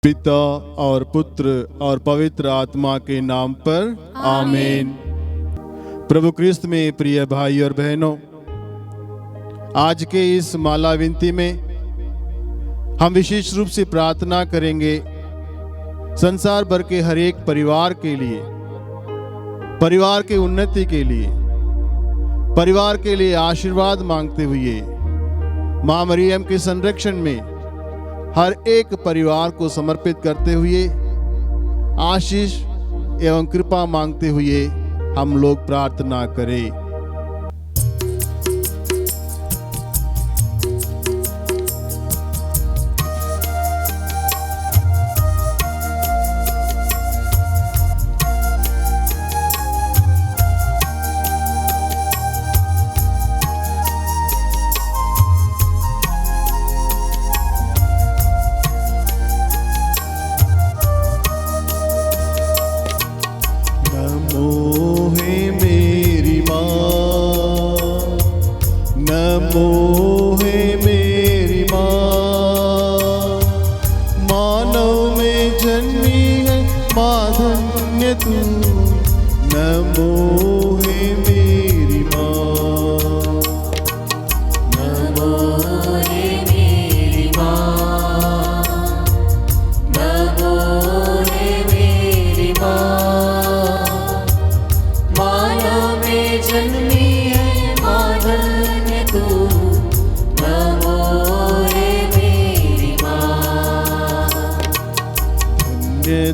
पिता और पुत्र और पवित्र आत्मा के नाम पर आमीन। प्रभु क्रिस्त में प्रिय भाई और बहनों, आज के इस माला विनती में हम विशेष रूप से प्रार्थना करेंगे संसार भर के हर एक परिवार के लिए, परिवार के उन्नति के लिए, परिवार के लिए आशीर्वाद मांगते हुए मां मरियम के संरक्षण में हर एक परिवार को समर्पित करते हुए आशीष एवं कृपा मांगते हुए हम लोग प्रार्थना करें।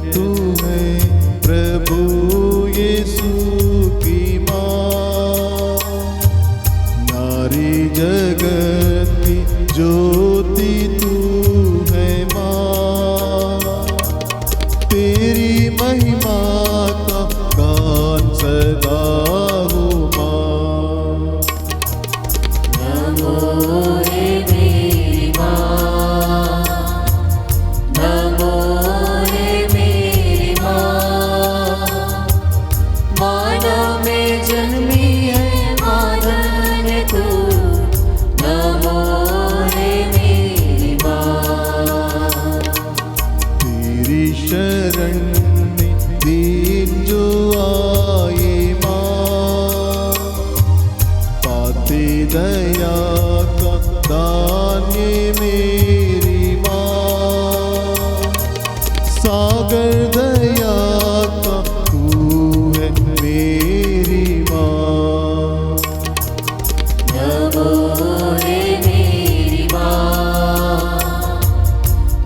तू है प्रभु यीशु की माँ, नारी जगत की ज्योति तू है माँ, तेरी महिमा का गान सदा हो माँ। नमो रे मेरी माँ, नमो शरण में दीन जो आए माँ, पाते दया का दान ये मेरी माँ, सागर दया का तू है मेरी माँ। नमो रे मेरी माँ,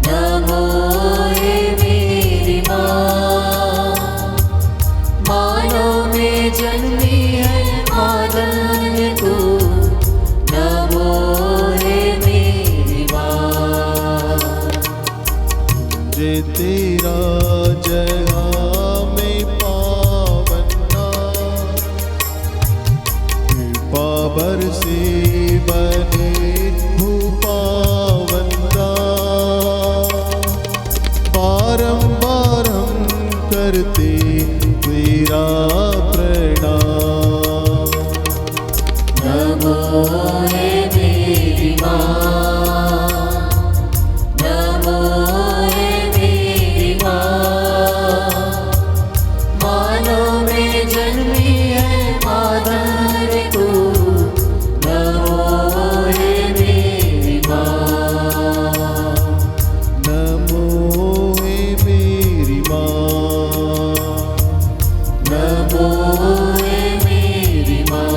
नमो जन्मी है मादन तू, नमो रे मेरी माँ। तुझे तेरा जहाँ में पावना, कृपा बरसे बने भूपावंदा, बारंबार हम करते तेरा प्रणाम। नमो रे मेरी माँ, नमो रे मेरी माँ, मानो में जन्मी है माधर तू, नमो रे मेरी माँ, नमो रे मेरी माँ, नमो रे मेरी माँ।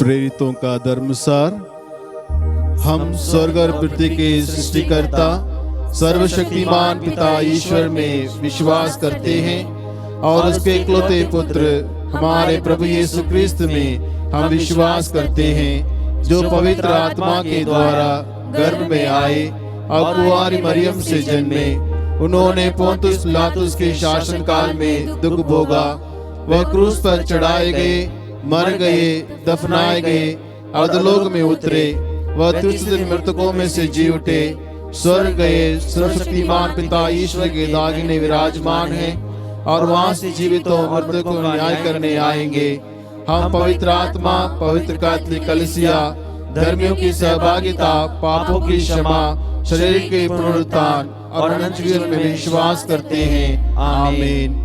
प्रेरितों का धर्मसार। हम स्वर्ग और पृथ्वी के सृष्टिकर्ता सर्वशक्तिमान पिता ईश्वर में विश्वास करते हैं और उसके इकलौते पुत्र हमारे प्रभु यीशु क्रिस्त में हम विश्वास करते हैं, जो पवित्र आत्मा के द्वारा गर्भ में आए और कुंवारी मरियम से जन्मे। उन्होंने पोंतुस पिलातुस के शासन काल में दुख भोगा, वह क्रूस पर चढ़ाए गए, मर गए, दफनाए गए, अधोलोक में उतरे, वह तीसरे दिन मृतकों में से जी उठे, स्वर्ग गए, सर्वशक्तिमान पिता ईश्वर के दाहिने विराजमान हैं और वहां से जीवितों और मृतकों को न्याय करने आएंगे। हम पवित्र आत्मा, पवित्र कैथोलिक कलीसिया, धर्मियों की सहभागिता, पापों की क्षमा, शरीर के पुनरुत्थान और अनंत जीवन में विश्वास करते हैं। आमीन।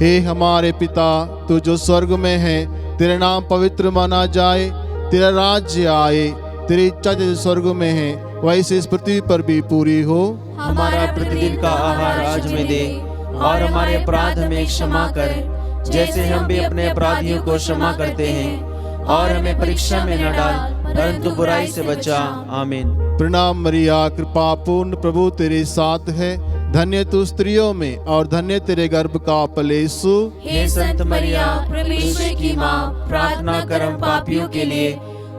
हे हमारे पिता, तू जो स्वर्ग में है, तेरा नाम पवित्र माना जाए, तेरा राज्य आए, तेरी इच्छा जैसे स्वर्ग में है वैसे इस पृथ्वी पर भी पूरी हो। हमारा प्रतिदिन का आहार आज में दे, और हमारे अपराध हमें क्षमा कर, जैसे हम भी अपने अपराधियों को क्षमा करते हैं, और हमें परीक्षा में न डाल, परंतु बुराई से बचा। आमीन। प्रणाम मरिया, कृपा पूर्ण, प्रभु तेरे साथ है, धन्य तू स्त्रियों में और धन्य तेरे गर्भ का फल यीशु। हे संत मरिया, परमेश्वर की माँ, प्रार्थना कर हम पापियों के लिए,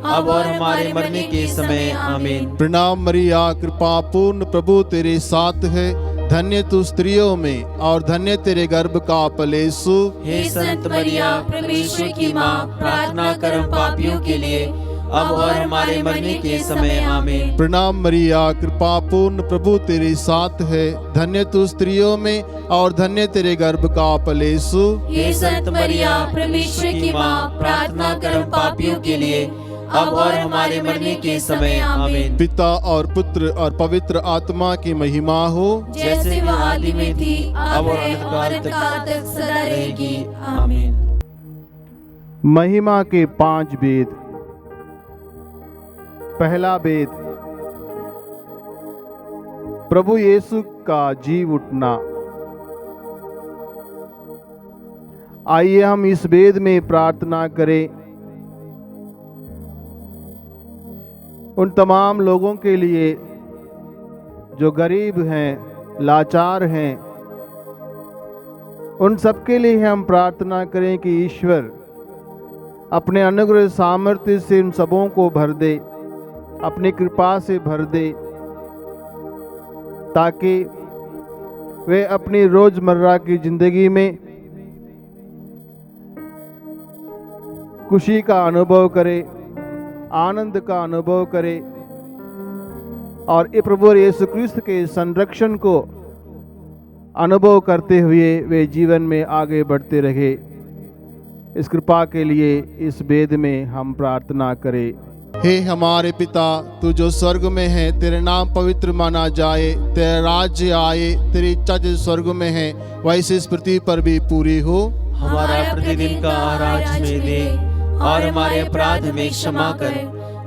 अब और हमारे मरने के समय। आमीन। प्रणाम मरिया, कृपा पूर्ण, प्रभु तेरे साथ है, धन्य तू स्त्रियों में और धन्य तेरे गर्भ का फल यीशु। हे संत मरिया, परमेश्वर की माँ, प्रार्थना कर हम पापियों के लिए, अब और हमारे मरने के समय। आमीन। प्रणाम मरिया, कृपा पूर्ण, प्रभु तेरे साथ है, धन्य तू स्त्रियों में और धन्य तेरे गर्भ का फल यीशु। हे संत मरिया, परमेश्वर की माँ, प्रार्थना कर हम पापियों के लिए, अब और हमारे मरने के समय। आमीन। पिता और पुत्र और पवित्र आत्मा की महिमा हो, जैसे वह आदि में थी, अब और अनंत काल तक सदा रहेगी। आमीन। महिमा के 5 वेद। पहला वेद, प्रभु यीशु का जी उठना। आइए हम इस वेद में प्रार्थना करें उन तमाम लोगों के लिए जो गरीब हैं, लाचार हैं, उन सबके लिए हम प्रार्थना करें कि ईश्वर अपने अनुग्रह सामर्थ्य से उन सबों को भर दे, अपनी कृपा से भर दे, ताकि वे अपनी रोजमर्रा की जिंदगी में खुशी का अनुभव करें, आनंद का अनुभव करें, और ये प्रभु यीशु क्रिस्त के संरक्षण को अनुभव करते हुए वे जीवन में आगे बढ़ते रहे। इस कृपा के लिए इस वेद में हम प्रार्थना करें। हे हमारे पिता, तू जो स्वर्ग में है, तेरे नाम पवित्र माना जाए, तेरा राज्य आए, तेरी इच्छा जो स्वर्ग में है वैसे इस पृथ्वी पर भी पूरी हो। हमारा प्रतिदिन का आहार आज में दे, और हमारे अपराध हमें क्षमा कर,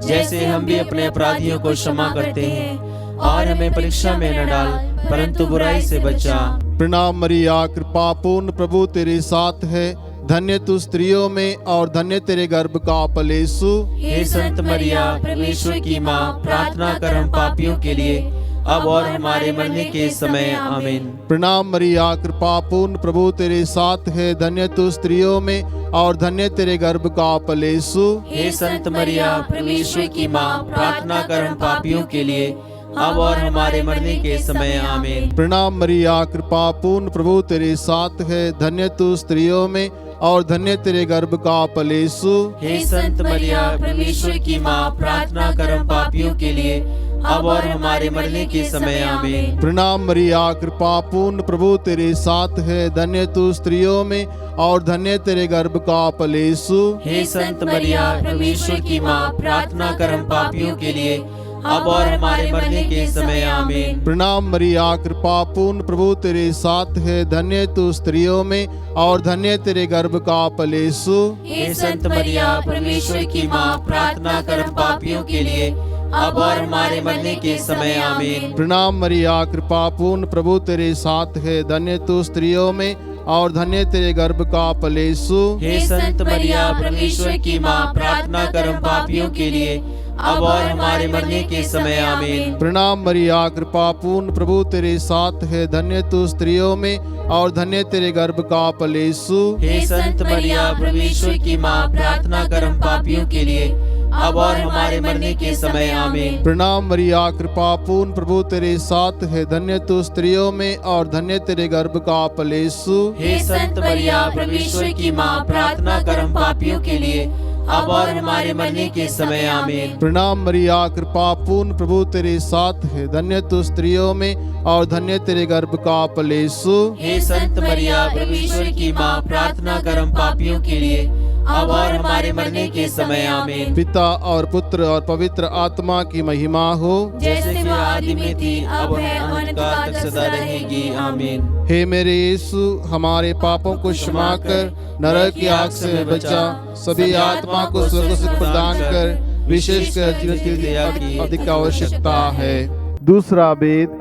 जैसे हम भी अपने अपराधियों को क्षमा करते हैं, और हमें परीक्षा में न डाल, परंतु बुराई से बचा। प्रणाम मरिया, कृपा पूर्ण, प्रभु तेरे साथ है, धन्य तू स्त्रियों में और धन्य तेरे गर्भ का फल यीशु। हे संत मरिया, परमेश्वर की माँ, प्रार्थना कर हम पापियों के लिए, अब और हमारे मरने के समय। आमीन। प्रणाम मरिया, कृपा पूर्ण, प्रभु तेरे साथ है, धन्य तू स्त्रियों में और धन्य तेरे गर्भ का फल यीशु। हे संत मरिया, परमेश्वर की माँ, प्रार्थना कर हम पापियों के लिए, अब और हमारे मरने के समय। आमीन। प्रणाम मरिया, कृपा पूर्ण, प्रभु तेरे साथ है, धन्य तू स्त्रियों में और धन्य तेरे गर्भ का फल यीशु। हे संत मरिया, परमेश्वर की माँ, प्रार्थना कर हम पापियों के लिए, अब और हमारे मरने के समय। आमीन। प्रणाम मरिया, कृपा पूर्ण, प्रभु तेरे साथ है, धन्य तू स्त्रियों में और धन्य तेरे गर्भ का फल यीशु। हे संत मरिया, परमेश्वर की माँ, प्रार्थना कर हम पापियों के लिए, अब और हमारे मरने के समय। आमीन। प्रणाम मरिया, कृपा पूर्ण, प्रभु तेरे साथ है, धन्य तू स्त्रियों में और धन्य तेरे गर्भ का फल यीशु। हे संत मरिया, परमेश्वर की माँ, प्रार्थना कर हम पापियों के लिए, अब और हमारे मरने के समय। आमीन। प्रणाम मरिया, कृपा पूर्ण, प्रभु तेरे साथ है, धन्य तू स्त्रियों में और धन्य तेरे गर्भ का फल यीशु। हे संत मरिया, परमेश्वर की माँ, प्रार्थना कर हम पापियों के लिए, अब और हमारे मरने के समय। आमीन। प्रणाम मरिया, कृपा पूर्ण, प्रभु तेरे साथ है, धन्य तू स्त्रियों में और धन्य तेरे गर्भ का फल यीशु। हे संत मरिया, परमेश्वर की माँ, प्रार्थना कर हम पापियों के लिए, अब और हमारे मरने के समय। आमीन। प्रणाम मरिया, कृपा पूर्ण, प्रभु तेरे साथ है, धन्य तू स्त्रियों में और धन्य तेरे गर्भ का फल यीशु। हे संत मरिया, परमेश्वर की माँ, प्रार्थना कर हम पापियों के लिए, अब और हमारे मरने के समय। आमीन। प्रणाम मरिया, कृपा पूर्ण, प्रभु तेरे साथ है, धन्य तू स्त्रियों में और धन्य तेरे गर्भ का फल यीशु। हे संत मरिया, परमेश्वर की माँ, प्रार्थना कर हम पापियों के लिए, अब और हमारे मरने के समय आमीन। पिता और पुत्र और पवित्र आत्मा की महिमा हो, जैसे कि आदि में थी, अब है, अनंत काल तक सदा रहेगी। आमीन। हे मेरे यीशु, हमारे पापों को क्षमा कर नरक की आग से बचा, सभी आत्मा को स्वर्ग सुख प्रदान कर, विशेषकर जीवन की दया की अधिक आवश्यकता है। दूसरा वेद,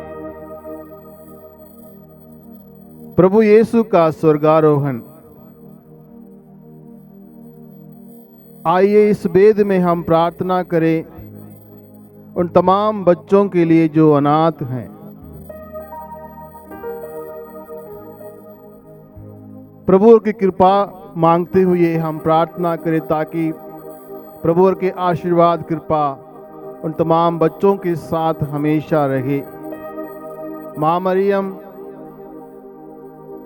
प्रभु यीशु का स्वर्गारोहण। आइए इस वेद में हम प्रार्थना करें उन तमाम बच्चों के लिए जो अनाथ हैं। प्रभु की कृपा मांगते हुए हम प्रार्थना करें ताकि प्रभु के आशीर्वाद कृपा उन तमाम बच्चों के साथ हमेशा रहे। माँ मरियम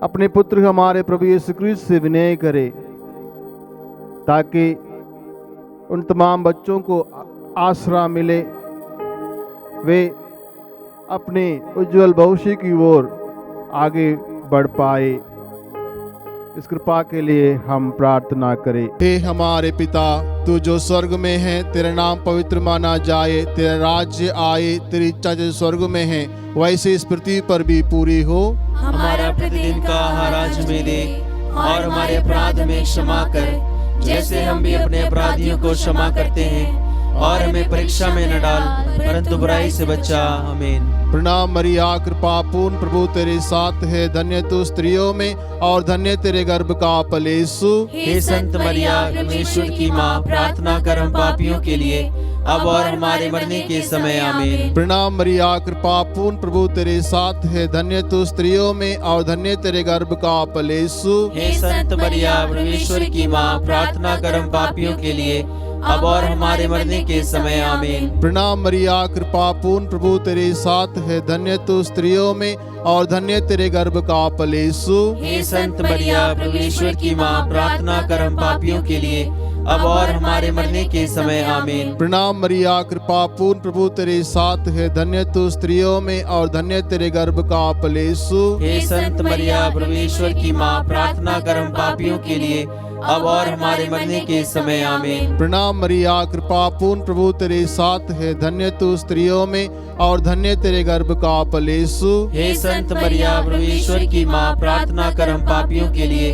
अपने पुत्र हमारे प्रभु यीशु क्रिस्त से विनय करे ताकि उन तमाम बच्चों को आसरा मिले, वे अपने उज्जवल भविष्य की ओर आगे बढ़ पाए। इस कृपा के लिए हम प्रार्थना करें। हे हमारे पिता, तू जो स्वर्ग में है, तेरा नाम पवित्र माना जाए, तेरा राज्य आए, तेरी इच्छा जो स्वर्ग में है वैसे इस पृथ्वी पर भी पूरी हो। हमारा प्रतिदिन का आहार आज हमें दे, और हमारे अपराध में क्षमा कर, जैसे हम भी अपने अपराधियों को क्षमा करते हैं, और हमें परीक्षा में न डाल, परंतु बुराई से बचा। आमीन। प्रणाम मरिया, कृपा पूर्ण प्रभु तेरे साथ है, धन्य तू स्त्रियों में और धन्य तेरे गर्भ का फल यीशु। हे संत मरिया, परमेश्वर की माँ, प्रार्थना कर हम पापियों के लिए, अब और हमारे मरने के समय। आमीन। प्रणाम मरिया, कृपा पूर्ण प्रभु तेरे साथ है, धन्य तू स्त्रियों में और धन्य तेरे गर्भ का फल यीशु। हे संत मरिया, परमेश्वर की माँ, प्रार्थना कर हम पापियों के लिए, अब और हमारे मरने के समय। आमीन। प्रणाम मरिया, कृपा पूर्ण प्रभु तेरे साथ है, धन्य तू स्त्रियों में और धन्य तेरे गर्भ का फल यीशु। हे संत मरिया, परमेश्वर की माँ, प्रार्थना कर हम पापियों के लिए, अब और हमारे मरने के समय। आमीन। प्रणाम मरिया, कृपा पूर्ण प्रभु तेरे साथ है, धन्य तू स्त्रियों में और धन्य तेरे गर्भ का फल यीशु। हे संत मरिया, परमेश्वर की माँ, प्रार्थना कर हम पापियों के लिए, अब और हमारे मरने के समय। आमीन। प्रणाम मरिया, कृपा पूर्ण प्रभु तेरे साथ है, धन्य तू स्त्रियों में और धन्य तेरे गर्भ का फल यीशु। हे संत मरिया, परमेश्वर की माँ, प्रार्थना कर हम पापियों के लिए,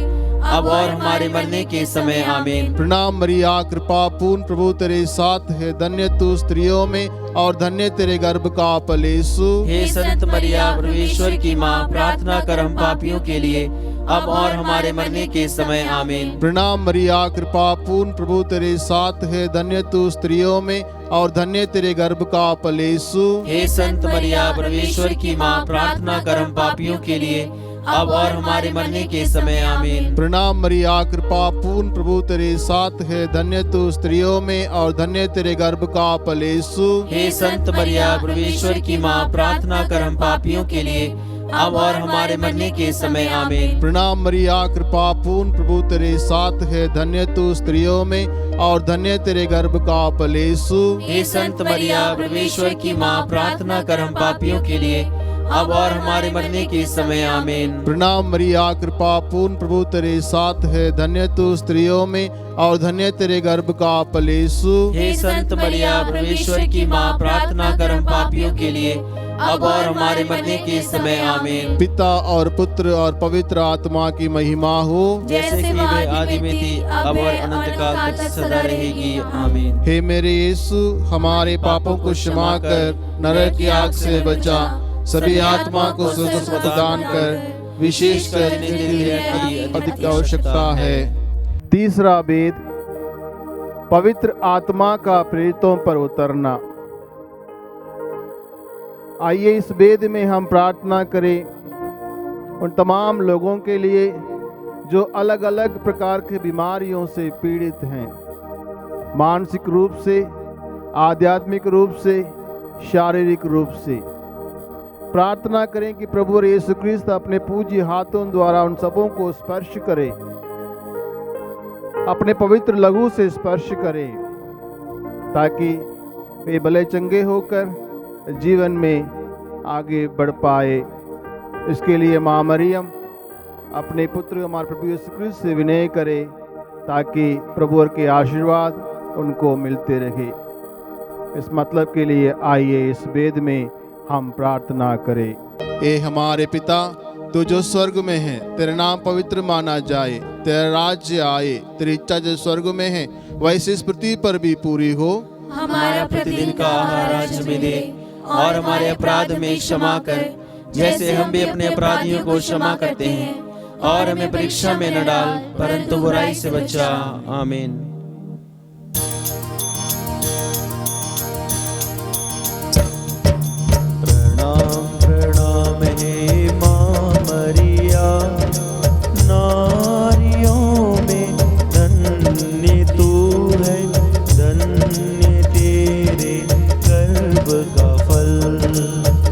अब और हमारे मरने के समय। आमीन। प्रणाम मरिया, कृपा पूर्ण प्रभु तेरे साथ है, धन्य तू स्त्रियों में और धन्य तेरे गर्भ का फल यीशु। हे संत मरिया, परमेश्वर की माँ, प्रार्थना कर हम पापियों के लिए, अब और हमारे मरने के समय। आमीन। प्रणाम मरिया, कृपा पूर्ण प्रभु तेरे साथ है, धन्य तू स्त्रियों में और धन्य तेरे गर्भ का फल यीशु। हे संत मरिया, परमेश्वर की माँ, प्रार्थना कर हम पापियों के लिए, अब और हमारे मरने के समय। आमीन। प्रणाम मरिया, कृपा पूर्ण प्रभु तेरे साथ है, धन्य तू स्त्रियों में और धन्य तेरे गर्भ का फल यीशु। हे संत मरिया, परमेश्वर की माँ, प्रार्थना कर हम पापियों के लिए, अब और हमारे मरने के समय। आमीन। प्रणाम मरिया, कृपा पूर्ण प्रभु तेरे साथ है, धन्य तू स्त्रियों में और धन्य तेरे गर्भ का फल यीशु। हे संत मरिया, परमेश्वर की माँ, प्रार्थना कर हम पापियों के लिए, अब और हमारे मरने के समय। आमीन। प्रणाम मरिया, कृपा पूर्ण प्रभु तेरे साथ है, धन्य तू स्त्रियों में और धन्य तेरे गर्भ का फल यीशु। हे संत मरिया, परमेश्वर की माँ, प्रार्थना कर हम पापियों के लिए, अब और हमारे मरने के समय। आमीन। पिता और पुत्र और पवित्र आत्मा की महिमा हो, जैसे कि वे आदि में थी, अब और अनंत काल तक सदा रहेगी। आमीन। हे मेरे यीशु, हमारे पापों को क्षमा कर नरक की आग से बचा, सभी आत्मा को स्वर्ग सुख प्रदान कर, विशेषकर की अधिक आवश्यकता है। तीसरा वेद, पवित्र आत्मा का प्रेरितों पर उतरना। आइए इस वेद में हम प्रार्थना करें उन तमाम लोगों के लिए जो अलग अलग प्रकार के बीमारियों से पीड़ित हैं, मानसिक रूप से, आध्यात्मिक रूप से, शारीरिक रूप से। प्रार्थना करें कि प्रभु यीशु ख्रिस्त अपने पूज्य हाथों द्वारा उन सबों को स्पर्श करे, अपने पवित्र लहू से स्पर्श करे, ताकि वे भले चंगे होकर जीवन में आगे बढ़ पाए। इसके लिए माँ मरियम अपने पुत्र हमारे प्रभु यीशु ख्रिस्त से विनय करे ताकि प्रभु के आशीर्वाद उनको मिलते रहे। इस मतलब के लिए आइए इस वेद में हम प्रार्थना करें। ए हमारे पिता, तू जो स्वर्ग में है, तेरा नाम पवित्र माना जाए, तेरा राज्य आए, तेरी इच्छा जो स्वर्ग में है वैसे इस पृथ्वी पर भी पूरी हो। हमारा प्रतिदिन का आहार आज हमें दे, और हमारे अपराध में क्षमा कर, जैसे हम भी अपने अपराधियों को क्षमा करते हैं, और हमें परीक्षा में न डाल, परंतु बुराई से बचा। आमीन। प्रणाम प्रणाम हे माँ मरिया, नारियों में धन्य तू है, धन्य तेरे गर्भ का फल।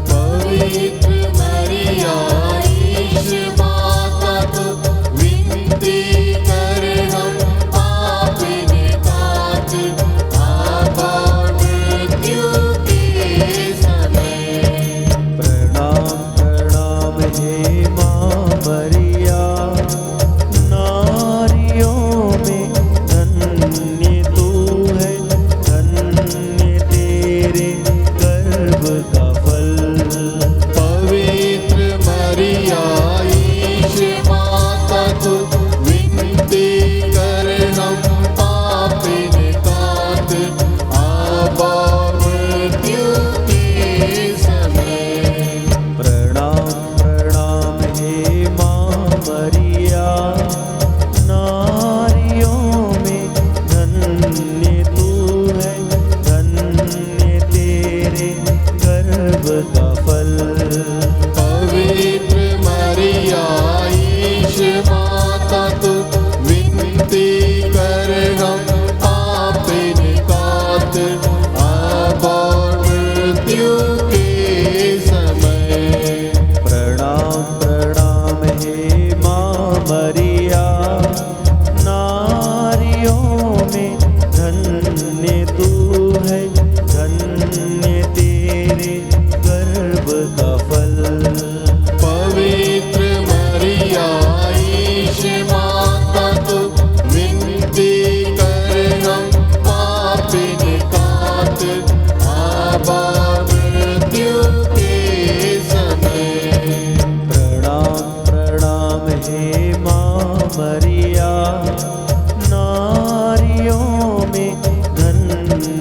पवित्र मरिया ईश माता तू, विनती कर हम पापिन तात, आबा मृत्यु के समय। प्रणाम प्रणाम हे माँ मरिया, नारियों में धन्य तू है, धन्य तेरे गर्भ का फल। पवित्र मरिया ईश माता तू, विनती कर हम पापिन तात, आबा मृत्यु के समय। प्रणाम प्रणाम हे माँ मरिया, नारियों में धन्य तू है, धन्य तेरे गर्भ का फल। पवित्र मरिया ईश माता तू, विनती कर हम पापिन तात, आबा मृत्यु के समय। प्रणाम प्रणाम हे माँ मरिया, नारियों में धन्य तू है, धन्य तेरे गर्भ का फल। पवित्र मरिया ईश माता तू, विनती कर हम पापिन तात, आबा मृत्यु के समय। प्रणाम प्रणाम हे माँ मरिया, नारियों में धन्य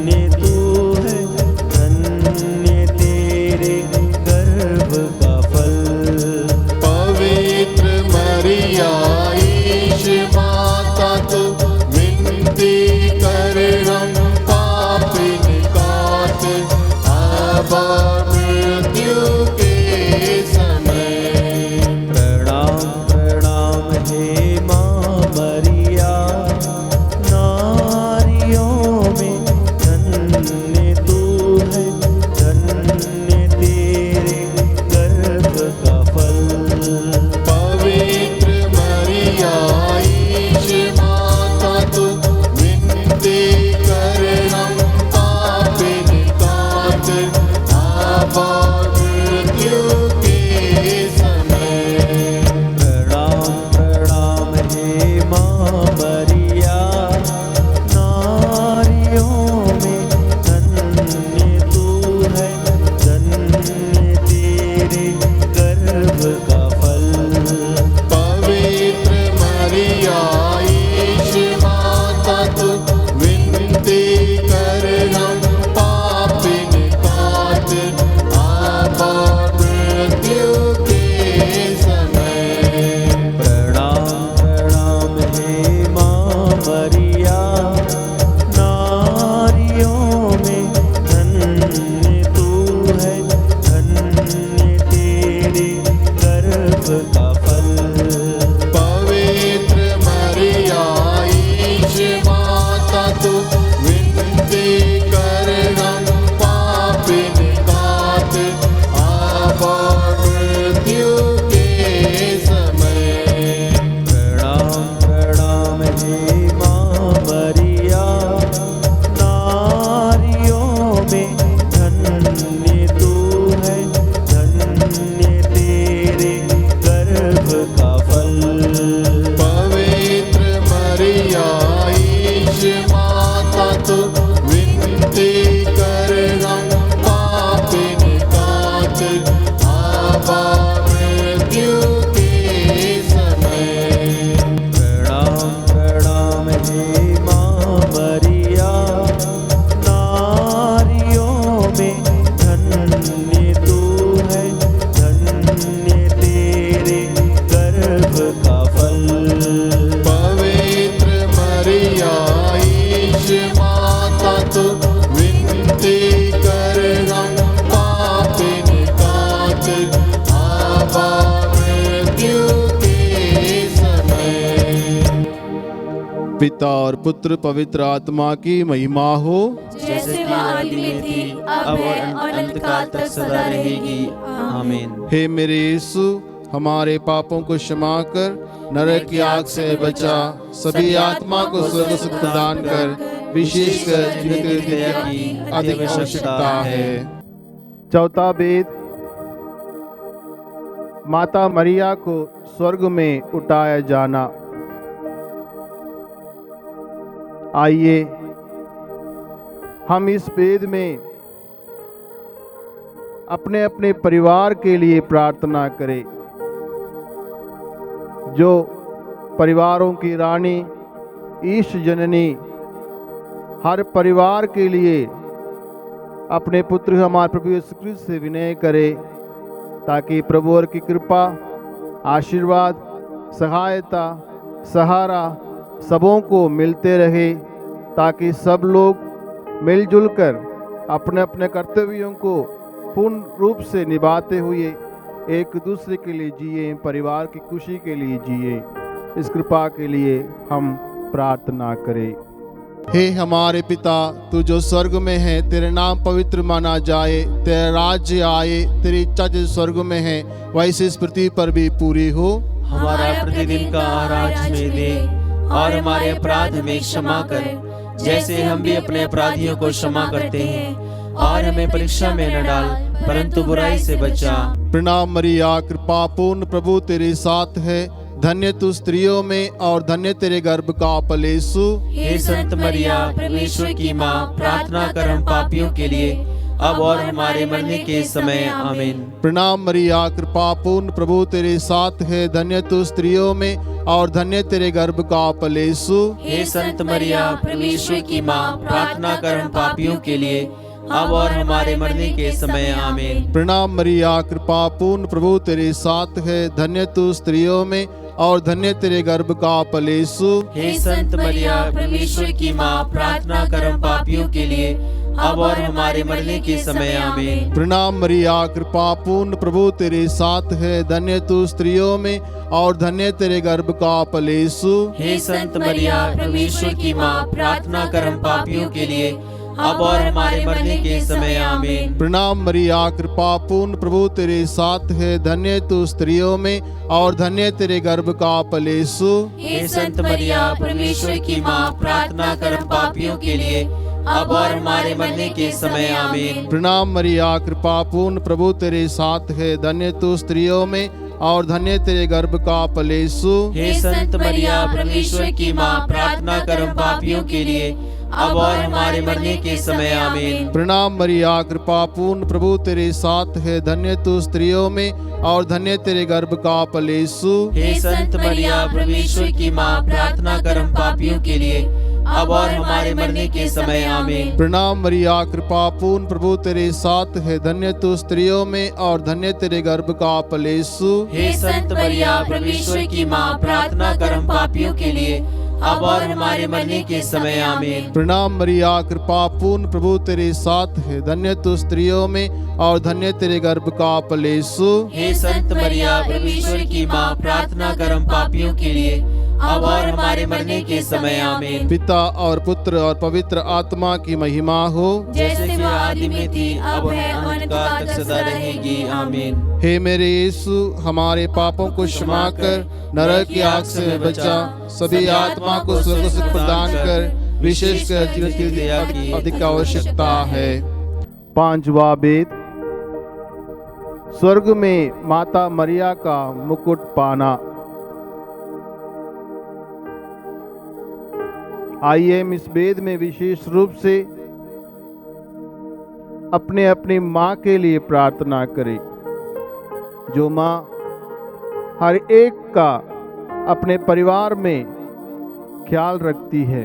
तू विनती कर हम पापिन खातिर आबा मृत्यु के समय। पिता और पुत्र पवित्र आत्मा की महिमा हो, जैसे कि आदि में थी, अब है और अनंत काल तक सदा रहेगी। आमीन। हे मेरे यीशु, हमारे पापों को क्षमा कर, नरक की आग से बचा, सभी आत्मा को स्वर्ग सुख प्रदान कर, विशेषकर जिन्हें तेरी दया की अधिक आवश्यकता है। चौथा वेद, माता मरिया को स्वर्ग में उठाया जाना। आइए हम इस वेद में अपने अपने परिवार के लिए प्रार्थना करें। जो परिवारों की रानी ईश जननी हर परिवार के लिए अपने पुत्र हमारे प्रभु यीशु क्रिस्त से विनय करे, ताकि प्रभु और की कृपा, आशीर्वाद, सहायता, सहारा सबों को मिलते रहे, ताकि सब लोग मिलजुल कर अपने अपने कर्तव्यों को पूर्ण रूप से निभाते हुए एक दूसरे के लिए जिए, परिवार की खुशी के लिए जिए। इस कृपा के लिए हम प्रार्थना करें। हे हमारे पिता, तू जो स्वर्ग में है, तेरे नाम पवित्र माना जाए, तेरा राज्य आए, तेरी इच्छा जो स्वर्ग में है वैसे इस पृथ्वी पर भी पूरी हो। हमारा प्रतिदिन का आहार आज हमें दे, और हमारे अपराध हमें क्षमा कर, जैसे हम भी अपने अपराधियों को क्षमा करते हैं, और हमें परीक्षा में न डाल, परंतु बुराई से बचा। प्रणाम मरिया, कृपा पूर्ण प्रभु तेरे साथ है, धन्य तू स्त्रियों में और धन्य तेरे गर्भ का फल यीशु। हे संत मरिया, परमेश्वर की माँ, प्रार्थना कर हम पापियों के लिए, अब और हमारे मरने के समय। आमीन। प्रणाम मरिया, कृपा पूर्ण प्रभु तेरे साथ है, धन्य तू स्त्रियों में और धन्य तेरे गर्भ का फल यीशु। हे संत मरिया, परमेश्वर की माँ, प्रार्थना कर हम पापियों के लिए, अब और हमारे मरने के समय। आमीन। प्रणाम मरिया, कृपा पूर्ण प्रभु तेरे साथ है, धन्य तू स्त्रियों में और धन्य तेरे गर्भ का फल यीशु। हे संत मरिया, परमेश्वर की माँ, प्रार्थना कर हम पापियों के लिए, अब और हमारे मरने के समय। आमीन। प्रणाम मरिया, कृपा पूर्ण प्रभु तेरे साथ है, धन्य तू स्त्रियों में और धन्य तेरे गर्भ का फल यीशु। हे संत मरिया, परमेश्वर की माँ, प्रार्थना कर हम पापियों के लिए, अब और हमारे मरने के समय। आमीन। प्रणाम मरिया, कृपा पूर्ण प्रभु तेरे साथ है, धन्य तू स्त्रियों में और धन्य तेरे गर्भ का फल यीशु। हे संत मरिया, परमेश्वर की माँ, प्रार्थना कर हम पापियों के लिए, अब और हमारे मरने के समय। आमीन। प्रणाम मरिया, कृपा पूर्ण प्रभु तेरे साथ है, धन्य तू स्त्रियों में और धन्य तेरे गर्भ का फल यीशु। हे संत मरिया, परमेश्वर की माँ, प्रार्थना कर हम पापियों के लिए, अब और हमारे मरने के समय। आमीन। प्रणाम मरिया, कृपा पूर्ण प्रभु तेरे साथ है, धन्य तू स्त्रियों में और धन्य तेरे गर्भ का फल यीशु। हे संत मरिया, परमेश्वर की माँ, प्रार्थना कर हम पापियों के लिए, अब और हमारे मरने के समय। आमीन। प्रणाम मरिया, कृपा पूर्ण प्रभु तेरे साथ है, धन्य तू स्त्रियों में और धन्य तेरे गर्भ का फल यीशु। हे संत मरिया, परमेश्वर की माँ, प्रार्थना कर हम पापियों के लिए, अब और हमारे मरने के समय। आमीन। प्रणाम मरिया, कृपा पूर्ण प्रभु तेरे साथ है, धन्य तू स्त्रियों में और धन्य तेरे गर्भ का फल यीशु। हे संत मरिया, परमेश्वर की माँ, प्रार्थना कर हम पापियों के लिए, अब और हमारे मरने के समय। आमीन। पिता और पुत्र और पवित्र आत्मा की महिमा हो, जैसे कि आदि में थी, अब है और अनंत काल तक सदा रहेगी। आमीन। हे मेरे यीशु, हमारे पापों को क्षमा कर, नरक की आग से बचा, सभी आत्मा को स्वर्ग सुख प्रदान कर, विशेषकर जिन्हें तेरी दया की अधिक आवश्यकता है। पांचवा वेद, स्वर्ग में माता मरिया का मुकुट पाना। आइए हम इस वेद में विशेष रूप से अपने अपनी माँ के लिए प्रार्थना करें, जो माँ हर एक का अपने परिवार में ख्याल रखती है,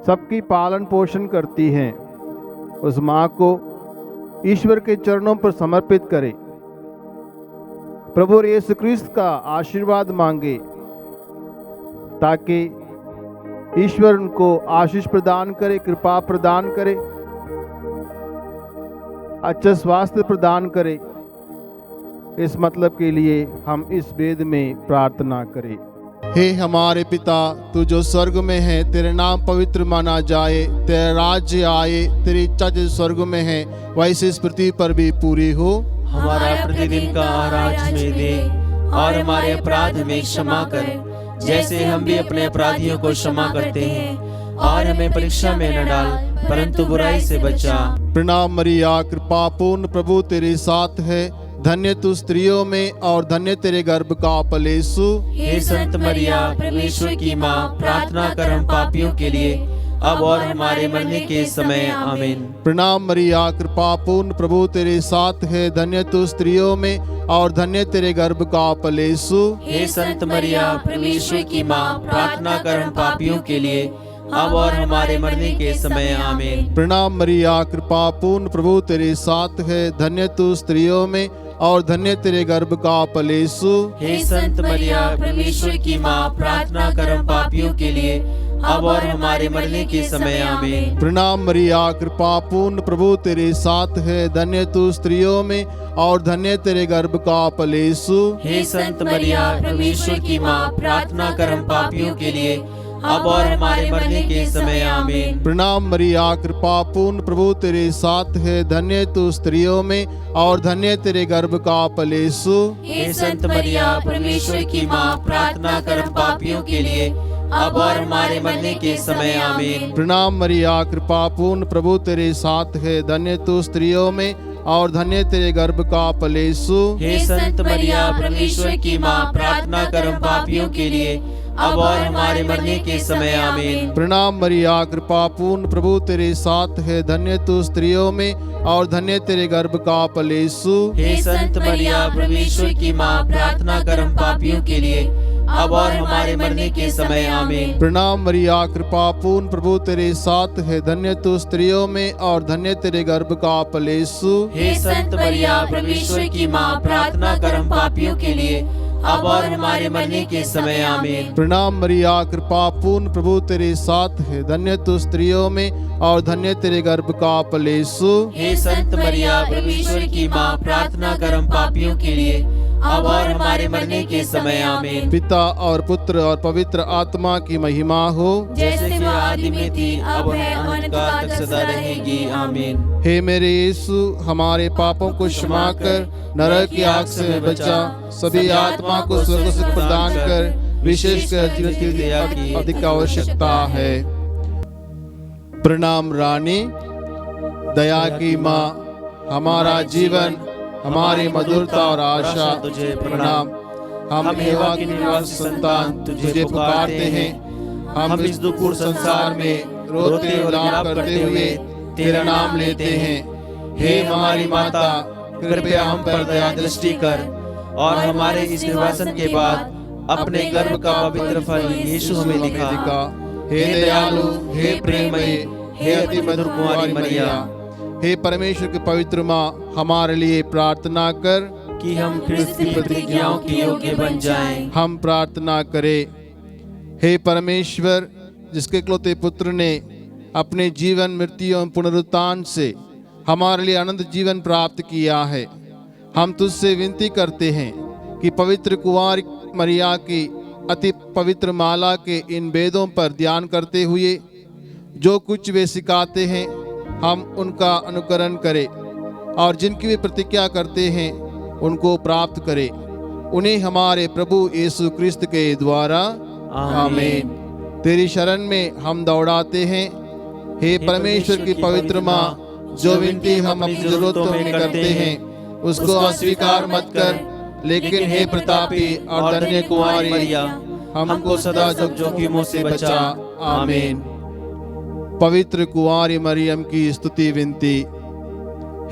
सबकी पालन पोषण करती हैं। उस माँ को ईश्वर के चरणों पर समर्पित करें, प्रभु यीशु क्रिस्त का आशीर्वाद मांगे, ताकि ईश्वर उनको आशीष प्रदान करे, कृपा प्रदान करे, अच्छा स्वास्थ्य प्रदान करे। इस मतलब के लिए हम इस वेद में प्रार्थना करें। हे हमारे पिता, तू जो स्वर्ग में है, तेरे नाम पवित्र माना जाए, तेरा राज्य आए, तेरी इच्छा जो स्वर्ग में है वैसे इस पृथ्वी पर भी पूरी हो। हमारा प्रतिदिन का आहार आज हमें दे, और हमारे अपराध हमें क्षमा कर, जैसे हम भी अपने अपराधियों को क्षमा करते हैं, और हमें परीक्षा में न डाल, परंतु बुराई से बचा। प्रणाम मरिया, कृपा पूर्ण प्रभु तेरे साथ है, धन्य तू स्त्रियों में और धन्य तेरे गर्भ का फल यीशु। हे संत मरिया, परमेश्वर की माँ, प्रार्थना कर हम पापियों के लिए, अब और हमारे मरने के समय। आमीन। प्रणाम मरिया, कृपा पूर्ण प्रभु तेरे साथ है, धन्य तू स्त्रियों में और धन्य तेरे गर्भ का फल यीशु। हे संत मरिया, परमेश्वर की माँ, प्रार्थना कर हम पापियों के लिए, अब और हमारे मरने के समय। आमीन। प्रणाम मरिया, कृपा पूर्ण प्रभु तेरे साथ है, धन्य तू स्त्रियों में और धन्य तेरे गर्भ का फल यीशु। हे संत मरिया, परमेश्वर की माँ, प्रार्थना कर हम पापियों के लिए, अब और हमारे मरने के समय। आमीन। प्रणाम मरिया, कृपा पूर्ण प्रभु तेरे साथ है, धन्य तू स्त्रियों में और धन्य तेरे गर्भ का फल यीशु। हे संत मरिया, परमेश्वर की माँ, प्रार्थना कर हम पापियों के लिए, अब और हमारे मरने के समय। आमीन। प्रणाम मरिया, कृपा पूर्ण प्रभु तेरे साथ है, धन्य तू स्त्रियों में और धन्य तेरे गर्भ का फल यीशु। हे संत मरिया, परमेश्वर की माँ, प्रार्थना कर हम पापियों के लिए, अब और हमारे मरने के समय। आमीन। प्रणाम मरिया, कृपा पूर्ण प्रभु तेरे साथ है, धन्य तू स्त्रियों में और धन्य तेरे गर्भ का फल यीशु। हे संत मरिया, परमेश्वर की माँ, प्रार्थना कर हम पापियों के लिए, अब और हमारे मरने के समय। आमीन। प्रणाम मरिया, कृपा पूर्ण प्रभु तेरे साथ है, धन्य तू स्त्रियों में और धन्य तेरे गर्भ का फल यीशु। हे संत मरिया, परमेश्वर की माँ, प्रार्थना कर हम पापियों के लिए, अब और हमारे मरने के समय। आमीन। प्रणाम मरिया, कृपा पूर्ण प्रभु तेरे साथ है, धन्य तू स्त्रियों में और धन्य तेरे गर्भ का फल यीशु। हे संत मरिया, परमेश्वर की माँ, प्रार्थना कर हम पापियों के लिए, अब और हमारे मरने के समय। आमीन। प्रणाम मरिया, कृपा पूर्ण प्रभु तेरे साथ है, धन्य तू स्त्रियों में और धन्य तेरे गर्भ का फल यीशु। हे संत मरिया, परमेश्वर की माँ, प्रार्थना कर हम पापियों के लिए, अब और हमारे मरने के समय। आमीन। पिता और पुत्र और पवित्र आत्मा की महिमा हो, जैसे वह आदि में थी, अब है, अनंतकाल तक सदा रहेगी। आमीन। हे मेरे यीशु, हमारे पापों को क्षमा कर, नरक की आग से बचा, सभी आत्मा को स्वर्ग सुख प्रदान कर, विशेषकर जीवन की दया की अधिक आवश्यकता है। प्रणाम रानी, दया की माँ, हमारा जीवन, हमारी मधुरता और आशा तुझे प्रणाम। हम हेवा की निवासी संतान तुझे पुकारते हैं। हम इस दुखपूर्ण संसार में रोते और विलाप करते हुए तेरा नाम लेते हैं। हे हमारी माता, कृपया हम पर दया दृष्टि कर और हमारे इस निर्वासन के बाद अपने गर्भ का पवित्र फल यीशु हमें दिखा। हे दयालु, हे प्रेममयी, हे अति मधुर कुंवारी मरिया, हे परमेश्वर की पवित्र माँ, हमारे लिए प्रार्थना कर कि हम ख्रिस्त की प्रतिज्ञाओं के योग्य बन जाएं। हम प्रार्थना करें। हे परमेश्वर, जिसके इकलौते पुत्र ने अपने जीवन, मृत्यु एवं पुनरुत्थान से हमारे लिए अनंत जीवन प्राप्त किया है, हम तुझसे विनती करते हैं कि पवित्र कुंवारी मरिया की अति पवित्र माला के इन वेदों पर ध्यान करते हुए जो कुछ वे सिखाते हैं, हम उनका अनुकरण करें और जिनकी वे प्रतिज्ञा करते हैं उनको प्राप्त करें। उन्हें हमारे प्रभु यीशु क्रिस्त के द्वारा आमीन। तेरी शरण में हम दौड़ाते हैं। हे परमेश्वर की पवित्र माँ, जो विनती हम अपनी जरूरतों में करते हैं उसको अस्वीकार मत कर, लेकिन हे प्रतापी और धन्य कुंवारी मरिया, हमको सदा सब जोखिमों से बचा। आमीन। पवित्र कुंवारी मरियम की स्तुति विनती।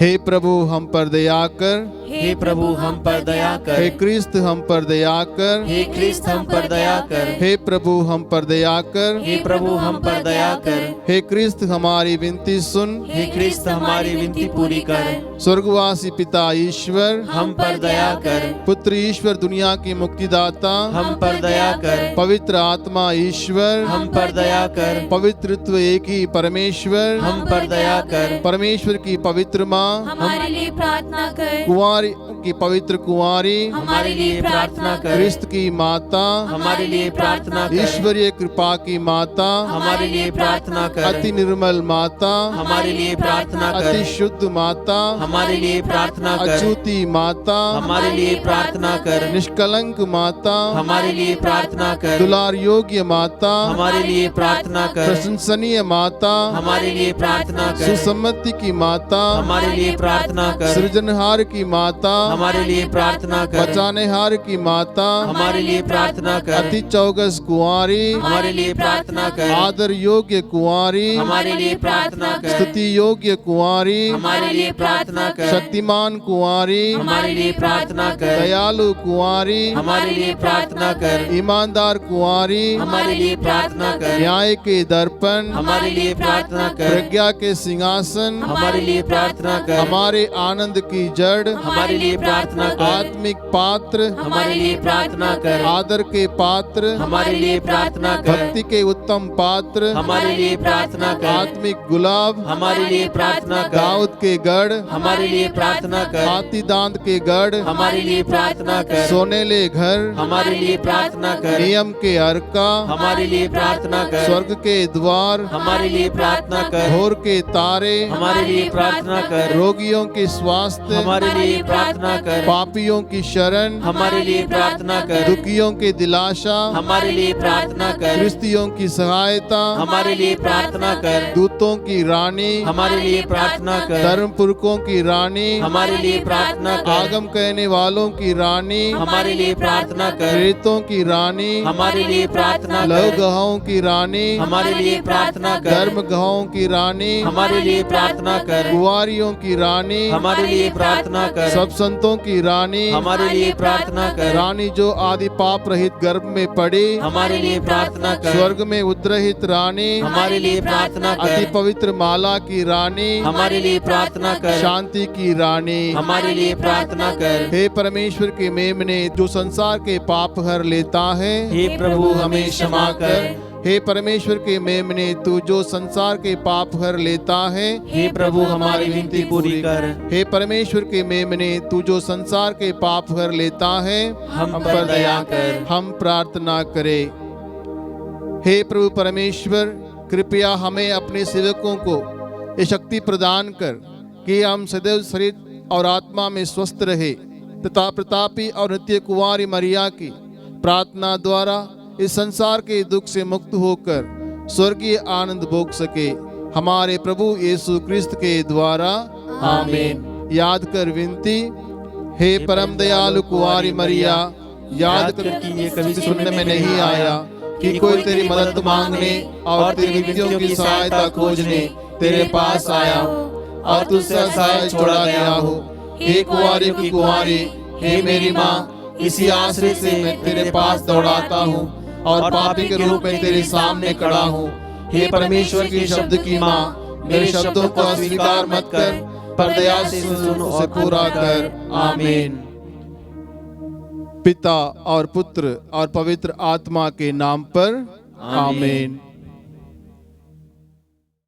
हे प्रभु हम पर दया कर, हे प्रभु हम पर दया हे कर, क्रिस्त हम पर दया कर, हे क्रिस्त हम पर दया कर, हे प्रभु हम पर दया कर, हे प्रभु हम पर दया कर, हे क्रिस्त हमारी विनती सुन, हे क्रिस्त हमारी विनती पूरी कर, स्वर्गवासी पिता ईश्वर, हम पर दया कर, पुत्र ईश्वर दुनिया की मुक्तिदाता, हम पर दया कर, पवित्र आत्मा ईश्वर, हम पर दया कर, पवित्रत्व एक ही परमेश्वर, हम पर दया कर, परमेश्वर की पवित्र माँ, हमारे लिए प्रार्थना कर, कुंवारी की पवित्र कुंवारी, हमारे लिए प्रार्थना कर, क्रिस्त की माता, हमारे लिए प्रार्थना कर, ईश्वरीय कृपा की माता, हमारे लिए प्रार्थना कर, अति निर्मल माता, हमारे लिए प्रार्थना कर, अति शुद्ध माता, हमारे लिए प्रार्थना कर, अछूती माता, हमारे लिए प्रार्थना कर, निष्कलंक माता, हमारे लिए प्रार्थना कर, दुलार योग्य माता, हमारे लिए प्रार्थना कर, प्रशंसनीय माता, हमारे लिए प्रार्थना कर, सुसम्मति की माता, हमारे लिए प्रार्थना कर, सृजनहार की माता, हमारे लिए प्रार्थना कर, बचानेहार की माता, हमारे लिए प्रार्थना कर, अति चौगस कुंवारी, हमारे लिए प्रार्थना कर, आदर योग्य कुंवारी, हमारे लिए प्रार्थना कर, स्तुति योग्य कुंवारी, हमारे लिए प्रार्थना कर, शक्तिमान कुंवारी, हमारे लिए प्रार्थना कर, दयालु कुंवारी, हमारे लिए प्रार्थना कर, ईमानदार कुंवारी, हमारे लिए प्रार्थना कर, न्याय के दर्पण, हमारे लिए प्रार्थना कर, प्रज्ञा के सिंहासन, हमारे लिए प्रार्थना कर, हमारे आनंद की जड़, हमारे लिए प्रार्थना कर, आत्मिक पात्र, हमारे लिए प्रार्थना कर, आदर के पात्र, हमारे लिए प्रार्थना कर, भक्ति के उत्तम पात्र, हमारे लिए प्रार्थना कर, आत्मिक गुलाब, हमारे लिए प्रार्थना कर, दाऊद के गढ़, हमारे लिए प्रार्थना कर, हाथी दांत के गढ़, हमारे लिए प्रार्थना कर, सोनेले घर, हमारे लिए प्रार्थना कर, नियम के अर्का, हमारे लिए प्रार्थना कर, स्वर्ग के द्वार, हमारे लिए प्रार्थना कर, भोर के तारे, हमारे लिए प्रार्थना कर, रोगियों के स्वास्थ्य, हमारे लिए प्रार्थना कर, पापियों की शरण, हमारे लिए प्रार्थना कर, दुखियों के दिलाशा, हमारे लिए प्रार्थना कर, क्रिस्तियों की सहायता, हमारे लिए प्रार्थना कर, दूतों की रानी, हमारे लिए प्रार्थना कर, धर्म पुरखों की रानी, हमारे लिए प्रार्थना कर, आगम कहने वालों की रानी, हमारे लिए प्रार्थना कर, प्रेतों की रानी, हमारे लिए प्रार्थना लव कर, गहों की रानी, हमारे लिए प्रार्थना कर, धर्म गहों की रानी, हमारे लिए प्रार्थना कर, कुंवारियों की रानी, हमारे लिए प्रार्थना कर, सब संतों की रानी, हमारे लिए प्रार्थना कर, रानी जो आदि पाप रहित गर्भ में पड़ी, हमारे लिए प्रार्थना कर, स्वर्ग में उद्रहित रानी, हमारे लिए प्रार्थना अति कर, पवित्र माला की रानी, हमारे लिए प्रार्थना कर, शांति की रानी, हमारे लिए प्रार्थना कर, हे परमेश्वर के मेमने जो संसार के पाप हर लेता है, हे प्रभु हमें क्षमा कर, हे परमेश्वर के मेमने तू जो संसार के पाप हर लेता है, हे प्रभु हमारी विनती पूरी कर, हे परमेश्वर के मेमने तू जो संसार के पाप हर लेता है, हम पर दया कर, हम प्रार्थना करें। हे प्रभु परमेश्वर, कृपया हमें अपने सेवकों को ये शक्ति प्रदान कर कि हम सदैव शरीर और आत्मा में स्वस्थ रहे तथा प्रतापी और नित्य कुंवारी मरिया की प्रार्थना द्वारा इस संसार के दुख से मुक्त होकर स्वर्गीय आनंद भोग सके, हमारे प्रभु यीशु क्रिस्त के द्वारा आमीन। याद कर विनती, हे परम दयालु कुंवारी मरिया, याद कर कि ये कभी सुनने में नहीं आया कि कोई तेरी मदद मांगने और तेरी विनतियों की सहायता खोजने तेरे पास आया और तुझसे असहाय छोड़ा गया हो। हे कुंवारी की कुंवारी, हे मेरी माँ, इसी आश्रय से मैं तेरे पास दौड़ाता हूँ और पापी के रूप में तेरे सामने खड़ा हूँ। हे परमेश्वर के शब्द की माँ, मेरे शब्दों को अस्वीकार मत कर, पर दया से सुन उसे पूरा कर। आमीन। पिता और पुत्र और पवित्र आत्मा के नाम पर आमीन।